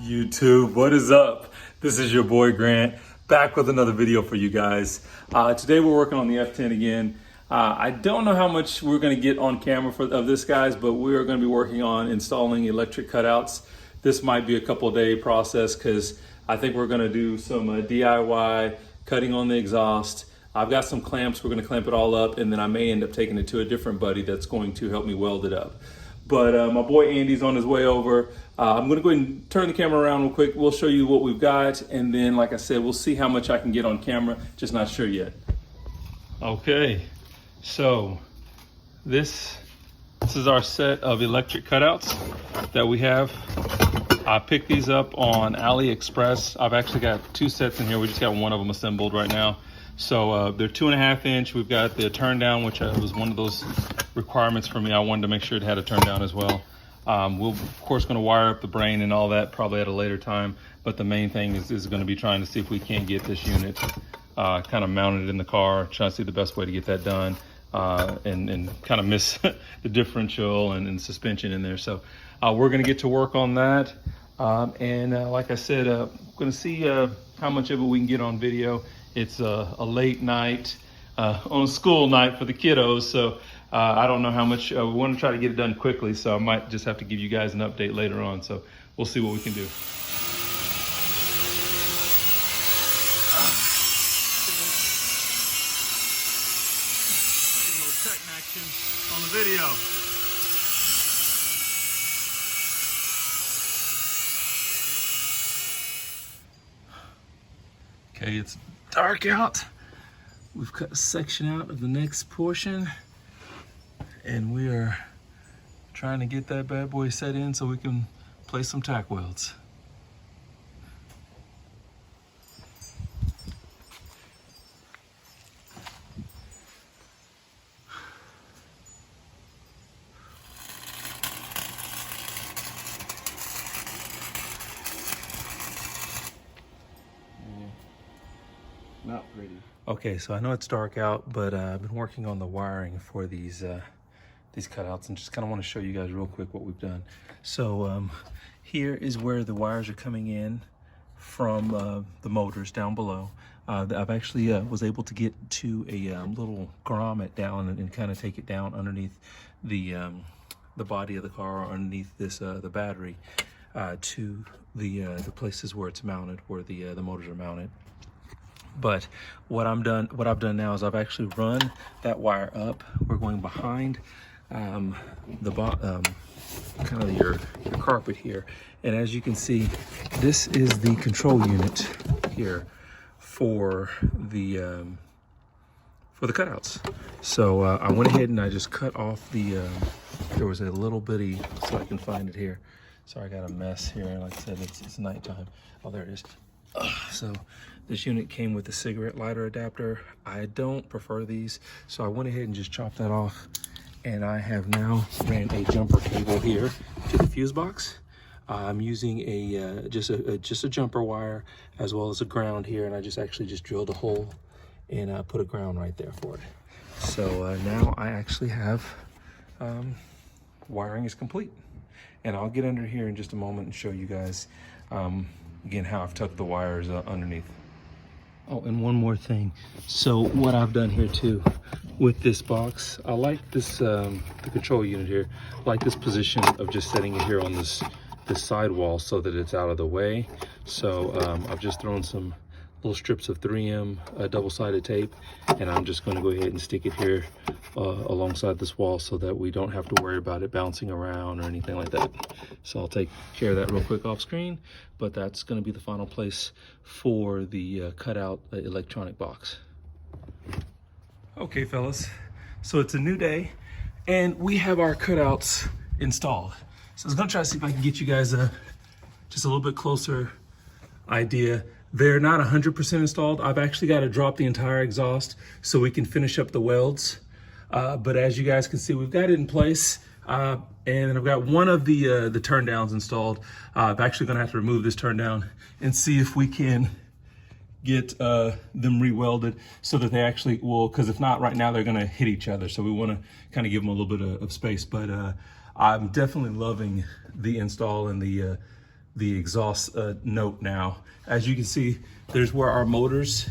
YouTube, what is up? This is your boy Grant, back with another video for you guys. Today we're working on the F10 again. I don't know how much we're going to get on camera of this, guys, but we are going to be working on installing electric cutouts. This might be a couple day process because I think we're going to do some DIY cutting on the exhaust. I've got some clamps, we're going to clamp it all up, and then I may end up taking it to a different buddy that's going to help me weld it up. But my boy Andy's on his way over. I'm gonna go ahead and turn the camera around real quick. We'll show you what we've got, and then like I said, we'll see how much I can get on camera. Just not sure yet. Okay, so this is our set of electric cutouts that we have. I picked these up on Aliexpress. I've actually got two sets in here. We just got one of them assembled right now. So they're 2.5 inch. We've got the turn down, which was one of those requirements for me. I wanted to make sure it had a turn down as well. We'll of course going to wire up the brain and all that probably at a later time, but the main thing is going to be trying to see if we can get this unit kind of mounted in the car, trying to see the best way to get that done, and kind of miss the differential and suspension in there. So we're going to get to work on that, and like I said, going to see how much of it we can get on video. It's a late night on a school night for the kiddos, so I don't know how much. We want to try to get it done quickly, so I might just have to give you guys an update later on. So we'll see what we can do. Give a little cutting action on the video. Okay, it's dark out. We've cut a section out of the next portion, and we are trying to get that bad boy set in so we can place some tack welds. Not pretty. Okay, so I know it's dark out, but I've been working on the wiring for these cutouts, and just kind of want to show you guys real quick what we've done. So here is where the wires are coming in from the motors down below. I've actually was able to get to a little grommet down and kind of take it down underneath the body of the car, or underneath this the battery, to the places where it's mounted, where the motors are mounted. But what I've done now is I've actually run that wire up. We're going behind kind of your carpet here, and as you can see, this is the control unit here for the cutouts. So I went ahead and I just cut off the there was a little bitty, so I can find it here. Sorry, I got a mess here. Like I said, it's nighttime. Oh, there it is. So this unit came with a cigarette lighter adapter. I don't prefer these, so I went ahead and just chopped that off, and I have now ran a jumper cable here to the fuse box. I'm using a just a jumper wire as well as a ground here, and I actually just drilled a hole and put a ground right there for it. So now I actually have wiring is complete, and I'll get under here in just a moment and show you guys again how I've tucked the wires underneath. Oh, and one more thing. So what I've done here too with this box, I like this the control unit here. I like this position of just setting it here on this side wall so that it's out of the way. So I've just thrown some little strips of 3M double-sided tape, and I'm just going to go ahead and stick it here alongside this wall so that we don't have to worry about it bouncing around or anything like that. So I'll take care of that real quick off screen, but that's going to be the final place for the cutout electronic box. Okay, fellas, so it's a new day and we have our cutouts installed. So I was going to try to see if I can get you guys just a little bit closer idea. They're not 100% installed. I've actually got to drop the entire exhaust so we can finish up the welds. But as you guys can see, we've got it in place. And I've got one of the turn downs installed. I'm actually going to have to remove this turn down and see if we can get them re-welded so that they actually will, because if not, right now they're going to hit each other. So we want to kind of give them a little bit of space. But I'm definitely loving the install and the the exhaust note now. As you can see, there's where our motors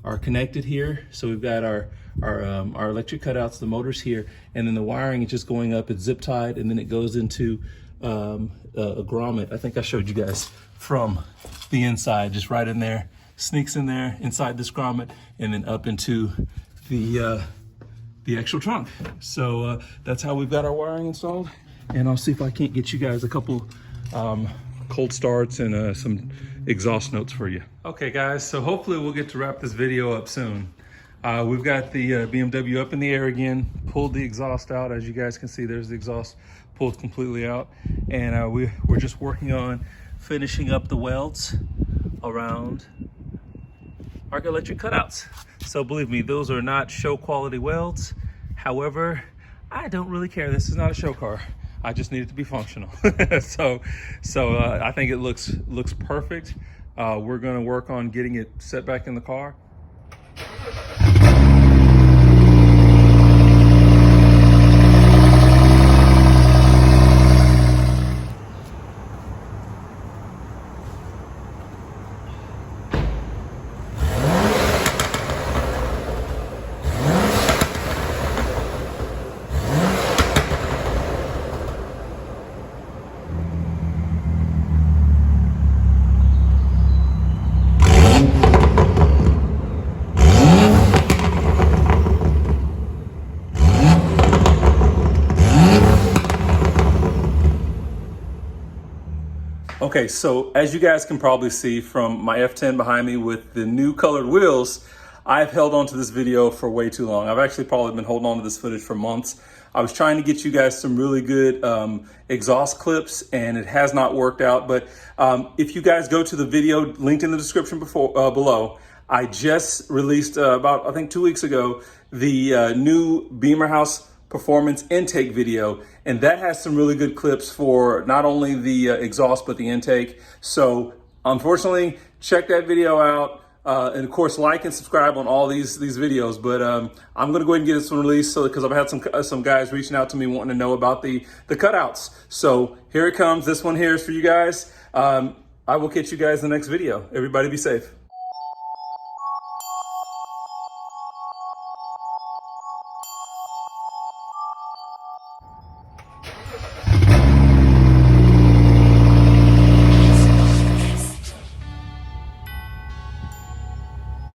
are connected here. So we've got our electric cutouts, the motors here, and then the wiring is just going up. It's zip tied, and then it goes into a grommet. I think I showed you guys from the inside, just right in there, sneaks in there inside this grommet, and then up into the actual trunk. So that's how we've got our wiring installed. And I'll see if I can't get you guys a couple cold starts and some exhaust notes for you. Okay guys, so hopefully we'll get to wrap this video up soon. We've got the BMW up in the air again, pulled the exhaust out. As you guys can see, there's the exhaust pulled completely out. And we're just working on finishing up the welds around our electric cutouts. So believe me, those are not show quality welds. However, I don't really care. This is not a show car. I just need it to be functional. so I think it looks perfect. We're gonna work on getting it set back in the car. Okay, so as you guys can probably see from my F10 behind me with the new colored wheels, I've held on to this video for way too long. I've actually probably been holding on to this footage for months. I was trying to get you guys some really good exhaust clips, and it has not worked out. But if you guys go to the video linked in the description below, I just released about, I think 2 weeks ago, the new Beamer House performance intake video, and that has some really good clips for not only the exhaust but the intake. So unfortunately, check that video out, and of course like and subscribe on all these videos. But I'm gonna go ahead and get this one released, because I've had some guys reaching out to me wanting to know about the cutouts. So here it comes. This one here is for you guys. I will catch you guys in the next video. Everybody be safe.